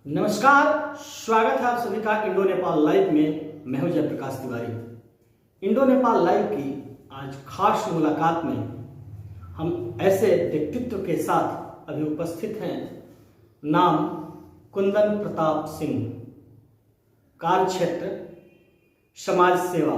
नमस्कार, स्वागत है आप सभी का इंडो नेपाल लाइव में। मैं हूं जयप्रकाश तिवारी। इंडो नेपाल लाइव की आज खास मुलाकात में हम ऐसे व्यक्तित्व के साथ अभी उपस्थित हैं। नाम कुंदन प्रताप सिंह। कार्य क्षेत्र समाज सेवा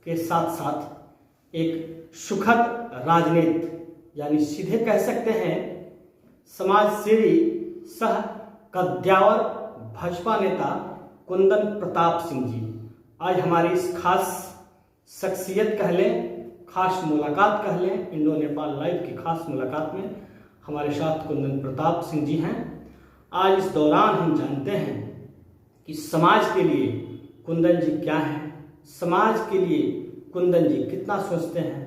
के साथ साथ एक सुखद राजनीति, यानी सीधे कह सकते हैं समाज सेवी सह कद्यावर भाजपा नेता कुंदन प्रताप सिंह जी आज हमारी इस खास शख्सियत कह लें, खास मुलाकात कह लें, इंडो नेपाल लाइव की खास मुलाकात में हमारे साथ कुंदन प्रताप सिंह जी हैं। आज इस दौरान हम जानते हैं कि समाज के लिए कुंदन जी क्या हैं, समाज के लिए कुंदन जी कितना सोचते हैं,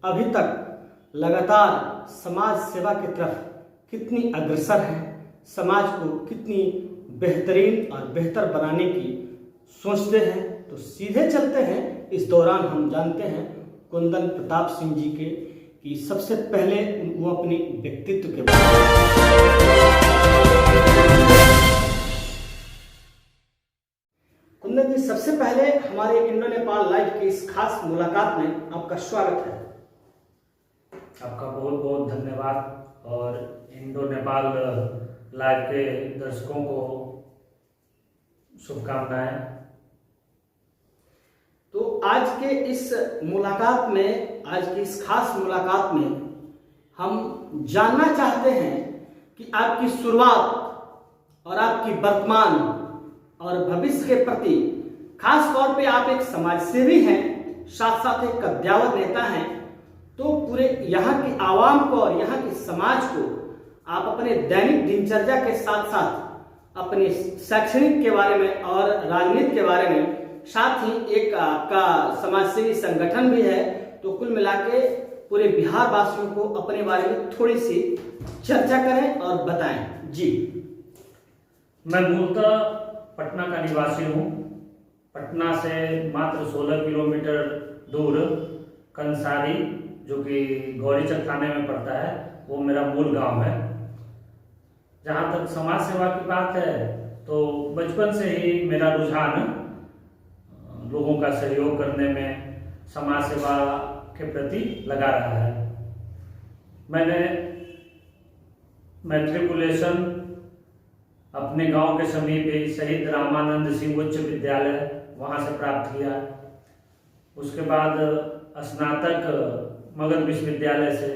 अभी तक लगातार समाज सेवा की तरफ कितनी अग्रसर हैं, समाज को कितनी बेहतरीन और बेहतर बनाने की सोचते हैं। तो सीधे चलते हैं, इस दौरान हम जानते हैं कुंदन प्रताप सिंह जी के कि सबसे पहले वो अपने व्यक्तित्व के बारे में। कुंदन जी, सबसे पहले हमारे इंडो नेपाल लाइव की इस खास मुलाकात में आपका स्वागत है। आपका बहुत बहुत धन्यवाद और इंडो नेपाल लाइव के दर्शकों को शुभकामनाएं। तो आज के इस मुलाकात में, आज की इस खास मुलाकात में हम जानना चाहते हैं कि आपकी शुरुआत और आपकी वर्तमान और भविष्य के प्रति, खास तौर पे आप एक समाज सेवी हैं, साथ साथ एक कद्यावर नेता हैं। तो पूरे यहाँ की आवाम को और यहाँ के समाज को आप अपने दैनिक दिनचर्या के साथ साथ अपने शैक्षणिक के बारे में और राजनीति के बारे में, साथ ही एक आपका समाजसेवी संगठन भी है। तो कुल मिला के पूरे बिहार वासियों को अपने बारे में थोड़ी सी चर्चा करें और बताएं। जी, मैं मूलतः पटना का निवासी हूँ। पटना से मात्र 16 किलोमीटर दूर कंसारी, जो कि गौरीचक थाने में पड़ता है, वो मेरा मूल गांव है। जहाँ तक समाज सेवा की बात है तो बचपन से ही मेरा रुझान लोगों का सहयोग करने में, समाज सेवा के प्रति लगा रहा है। मैंने मैट्रिकुलेशन अपने गांव के समीप ही शहीद रामानंद सिंह उच्च विद्यालय वहाँ से प्राप्त किया। उसके बाद स्नातक मगध विश्वविद्यालय से,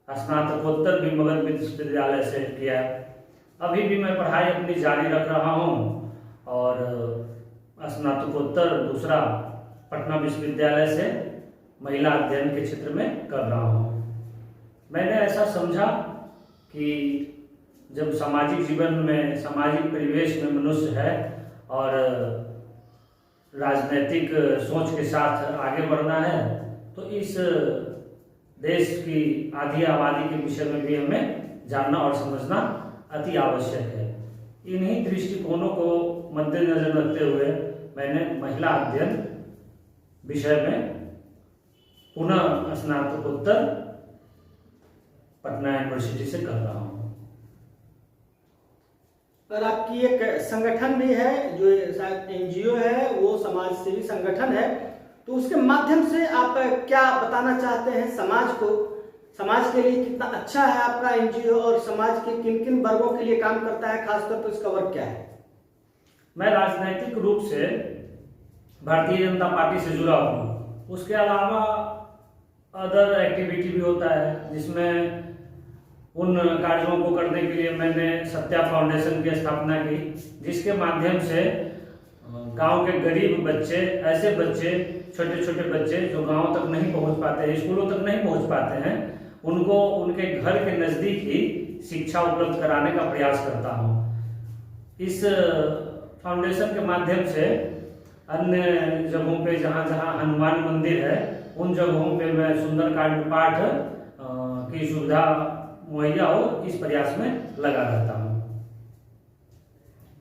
स्नातकोत्तर भी मगध विश्वविद्यालय से किया। अभी भी मैं पढ़ाई अपनी जारी रख रहा हूँ और स्नातकोत्तर दूसरा पटना विश्वविद्यालय से महिला अध्ययन के क्षेत्र में कर रहा हूँ। मैंने ऐसा समझा कि जब सामाजिक जीवन में, सामाजिक परिवेश में मनुष्य है और राजनीतिक सोच के साथ आगे बढ़ना है, तो इस देश की आधी आबादी के विषय में भी हमें जानना और समझना अति आवश्यक है। इन्हीं दृष्टिकोणों को मद्देनजर रखते हुए मैंने महिला अध्ययन विषय में पुनः स्नातकोत्तर पटना यूनिवर्सिटी से कर रहा हूँ। और आपकी एक संगठन भी है, जो शायद एनजीओ है, वो समाज सेवी संगठन है। तो उसके माध्यम से आप क्या बताना चाहते हैं समाज को, समाज के लिए कितना अच्छा है आपका एनजीओ और समाज के किन किन वर्गों के लिए काम करता है, खासतौर पर इसका वर्ग क्या है? मैं राजनीतिक रूप से भारतीय जनता पार्टी से जुड़ा हूँ। उसके अलावा अदर एक्टिविटी भी होता है, जिसमें उन कार्यों को करने के लिए मैंने सत्या फाउंडेशन की स्थापना की, जिसके माध्यम से गांव के गरीब बच्चे, ऐसे बच्चे, छोटे छोटे बच्चे जो गांव तक नहीं पहुंच पाते हैं, स्कूलों तक नहीं पहुंच पाते हैं, उनको उनके घर के नज़दीक ही शिक्षा उपलब्ध कराने का प्रयास करता हूं। इस फाउंडेशन के माध्यम से अन्य जगहों पे, जहां जहां हनुमान मंदिर है, उन जगहों पे मैं सुंदरकांड पाठ की सुविधा मुहैया हो, इस प्रयास में लगा रहता हूँ।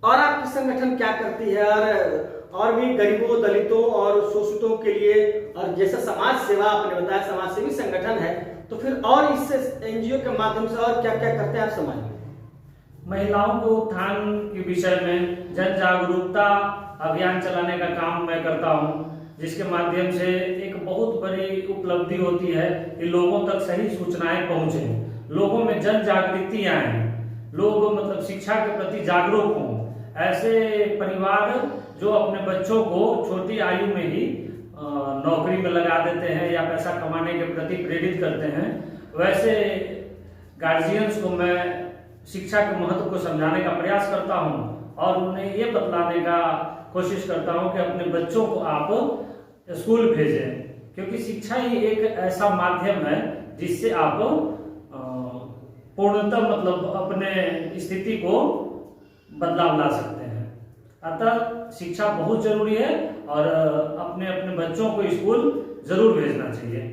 और आपकी संगठन क्या करती है? और भी गरीबों, दलितों और शोषितों के लिए, और जैसा समाज सेवा आपने बताया समाज सेवी संगठन है, तो फिर और इस एनजीओ के माध्यम से और क्या क्या करते हैं आप समाज में? महिलाओं के उत्थान के विषय में जन जागरूकता अभियान चलाने का काम मैं करता हूँ, जिसके माध्यम से एक बहुत बड़ी उपलब्धि होती है कि लोगों तक सही सूचनाएं पहुंचे, लोगों में जन जागृति आए, लोग मतलब शिक्षा के प्रति जागरूक हों। ऐसे परिवार जो अपने बच्चों को छोटी आयु में ही नौकरी में लगा देते हैं या पैसा कमाने के प्रति प्रेरित करते हैं, वैसे गार्जियंस को मैं शिक्षा के महत्व को समझाने का प्रयास करता हूं और उन्हें ये बतलाने का कोशिश करता हूं कि अपने बच्चों को आप स्कूल भेजें, क्योंकि शिक्षा ही एक ऐसा माध्यम है जिससे आप पूर्णतः मतलब अपने स्थिति को बदलाव ला सकते हैं। अतः शिक्षा बहुत जरूरी है और अपने अपने बच्चों को स्कूल जरूर भेजना चाहिए।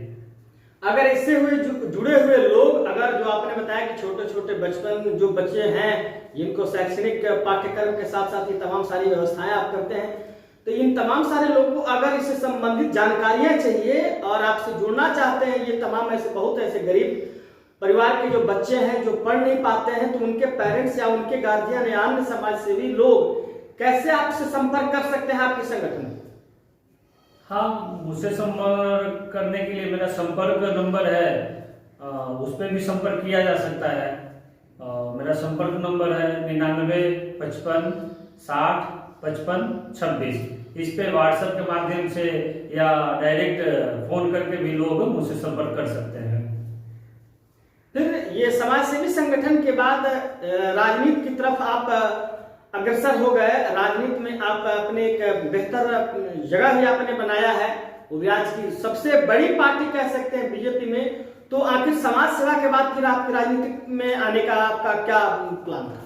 अगर इससे हुए जुड़े हुए लोग, अगर जो आपने बताया कि छोटे छोटे बचपन जो बच्चे हैं जिनको शैक्षणिक पाठ्यक्रम के साथ साथ ये तमाम सारी व्यवस्थाएं आप करते हैं, तो इन तमाम सारे लोगों को अगर इससे संबंधित जानकारियां चाहिए और आपसे जुड़ना चाहते हैं, ये तमाम ऐसे बहुत ऐसे गरीब परिवार के जो बच्चे हैं जो पढ़ नहीं पाते हैं, तो उनके पेरेंट्स या उनके गार्जियन या अन्य समाज सेवी लोग कैसे आपसे संपर्क कर सकते हैं आपके संगठन में? हाँ, मुझसे संपर्क करने के लिए मेरा संपर्क नंबर है, उस पर भी संपर्क किया जा सकता है। मेरा संपर्क नंबर है 9955 60 55 26। इस पे व्हाट्सएप के माध्यम से या डायरेक्ट फोन करके भी लोग मुझसे संपर्क कर सकते हैं। फिर ये समाज सेवी संगठन के बाद राजनीति की तरफ आप अग्रसर हो गए। राजनीति में आप अपने एक बेहतर जगह भी आपने बनाया है, वो भी आज की सबसे बड़ी पार्टी कह सकते हैं बीजेपी में। तो आखिर समाज सेवा के बाद फिर आपकी राजनीति में आने का आपका क्या प्लान था?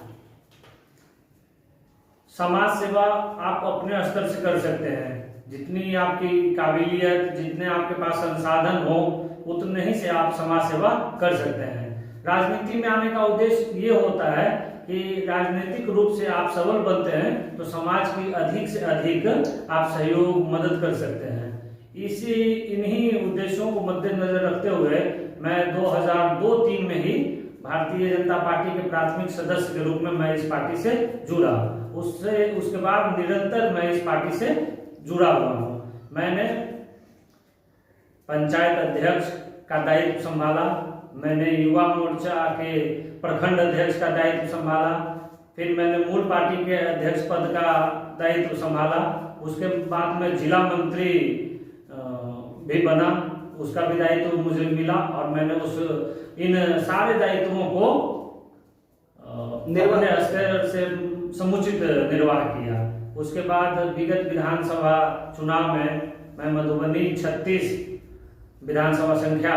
समाज सेवा आप अपने स्तर से कर सकते हैं, जितनी आपकी काबिलियत, जितने आपके पास संसाधन हो उतने ही से आप समाज सेवा कर सकते हैं। राजनीति में आने का उद्देश्य ये होता है कि राजनीतिक रूप से आप सबल बनते हैं तो समाज की अधिक से अधिक आप सहयोग मदद कर सकते हैं। इन्हीं उद्देश्यों को मद्देनजर रखते हुए मैं 2002-03 में ही भारतीय जनता पार्टी के प्राथमिक सदस्य के रूप में मैं इस पार्टी से जुड़ा। उसके बाद निरंतर मैं इस पार्टी से जुड़ा हुआ हूँ। मैंने पंचायत अध्यक्ष का दायित्व संभाला, मैंने युवा मोर्चा के प्रखंड अध्यक्ष का दायित्व संभाला, फिर मैंने मूल पार्टी के अध्यक्ष पद का दायित्व संभाला। उसके बाद में जिला मंत्री भी बना, उसका भी दायित्व मुझे मिला और मैंने इन सारे दायित्वों को अपने स्तर से समुचित निर्वाह किया। उसके बाद विगत विधानसभा चुनाव में मैं मधुबनी 36 विधानसभा संख्या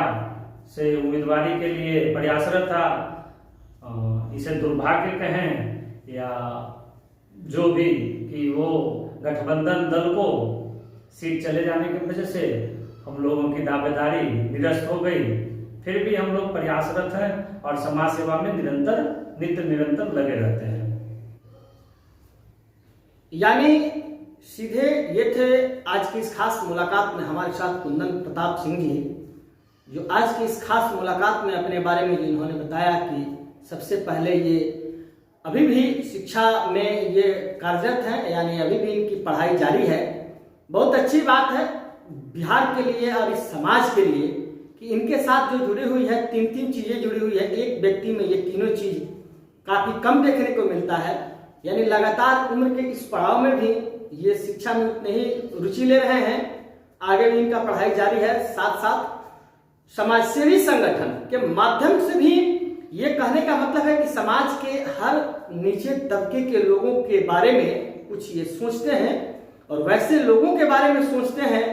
से उम्मीदवारी के लिए प्रयासरत था। इसे दुर्भाग्य कहें या जो भी कि वो गठबंधन दल को सीट चले जाने की वजह से हम लोगों की दावेदारी निरस्त हो गई। फिर भी हम लोग प्रयासरत हैं और समाज सेवा में नित्य निरंतर लगे रहते हैं। यानी सीधे ये थे आज की इस खास मुलाकात में हमारे साथ कुंदन प्रताप सिंह जी, जो आज की इस खास मुलाकात में अपने बारे में इन्होंने बताया कि सबसे पहले ये अभी भी शिक्षा में ये कार्यरत हैं, यानी अभी भी इनकी पढ़ाई जारी है। बहुत अच्छी बात है बिहार के लिए और इस समाज के लिए कि इनके साथ जो जुड़ी हुई है तीन चीजें जुड़ी हुई है। एक व्यक्ति में ये तीनों चीज काफी कम देखने को मिलता है, यानी लगातार उम्र के इस पड़ाव में भी ये शिक्षा में उतने ही रुचि ले रहे हैं, आगे भी इनका पढ़ाई जारी है। साथ साथ समाजसेवी संगठन के माध्यम से भी ये कहने का मतलब है कि समाज के हर नीचे तबके के लोगों के बारे में कुछ ये सोचते हैं और वैसे लोगों के बारे में सोचते हैं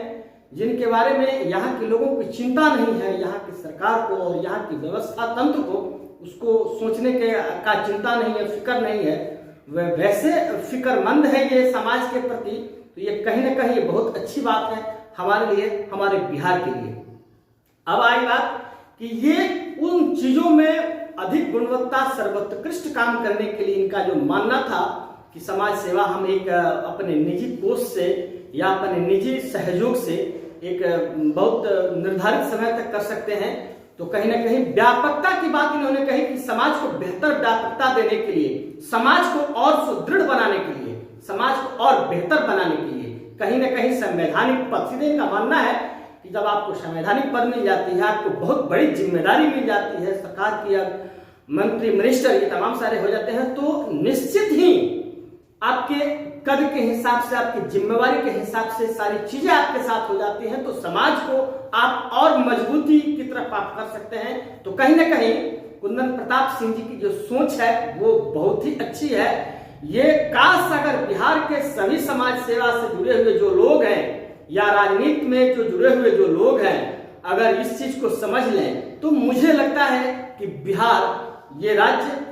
जिनके बारे में यहाँ के लोगों की चिंता नहीं है, यहाँ की सरकार को और यहाँ की व्यवस्था तंत्र को उसको सोचने का चिंता नहीं है, फिक्र नहीं है, वह वैसे फिक्रमंद है ये समाज के प्रति। तो ये कहीं ना कहीं ये बहुत अच्छी बात है हमारे लिए, हमारे बिहार के लिए। अब आई बात कि ये उन चीजों में अधिक गुणवत्ता सर्वोत्कृष्ट काम करने के लिए इनका जो मानना था कि समाज सेवा हम एक अपने निजी कोष से या अपने निजी सहयोग से एक बहुत निर्धारित समय तक कर सकते हैं, तो कहीं ना कहीं व्यापकता की बात इन्होंने कही कि समाज को बेहतर व्यापकता देने के लिए, समाज को और सुदृढ़ बनाने के लिए, समाज को और बेहतर बनाने के लिए कहीं ना कहीं संवैधानिक पद, सीधे इनका मानना है कि जब आपको संवैधानिक पद मिल जाती है, आपको बहुत बड़ी जिम्मेदारी मिल जाती है, सरकार की मंत्री, मिनिस्टर, ये तमाम सारे हो जाते हैं, तो निश्चित ही आपके कद के हिसाब से, आपकी जिम्मेवारी के हिसाब से सारी चीजें आपके साथ हो जाती हैं, तो समाज को आप और मजबूती की तरफ आप कर सकते हैं। तो कहीं ना कहीं कुंदन प्रताप सिंह जी की जो सोच है वो बहुत ही अच्छी है। ये काश अगर बिहार के सभी समाज सेवा से जुड़े हुए जो लोग हैं या राजनीति में जो जुड़े हुए जो लोग हैं, अगर इस चीज को समझ लें तो मुझे लगता है कि बिहार, ये राज्य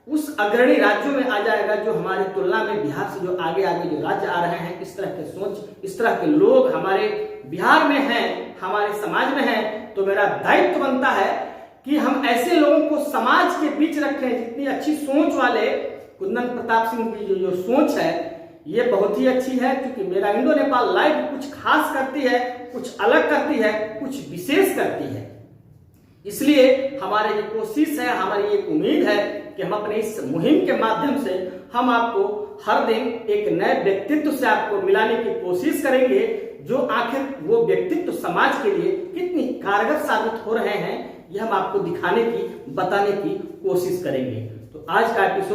उस अग्रणी राज्यों में आ जाएगा जो हमारी तुलना में बिहार से जो आगे आगे जो राज्य आ रहे हैं, इस तरह के सोच, इस तरह के लोग हमारे बिहार में हैं, हमारे समाज में हैं। तो मेरा दायित्व बनता है कि हम ऐसे लोगों को समाज के बीच रखें जितनी अच्छी सोच वाले। कुंदन प्रताप सिंह की जो सोच है ये बहुत ही अच्छी है, क्योंकि मेरा इंडो नेपाल लाइव कुछ खास करती है, कुछ अलग करती है, कुछ विशेष करती है। इसलिए हमारी ये कोशिश है, हमारी एक उम्मीद है कि हम अपने इस मुहिम के माध्यम से हम आपको हर दिन एक नए व्यक्तित्व से आपको मिलाने की कोशिश करेंगे, जो आखिर वो व्यक्तित्व समाज के लिए कितनी कारगर साबित हो रहे हैं, ये हम आपको दिखाने की, बताने की कोशिश करेंगे। तो आज का एपिसोड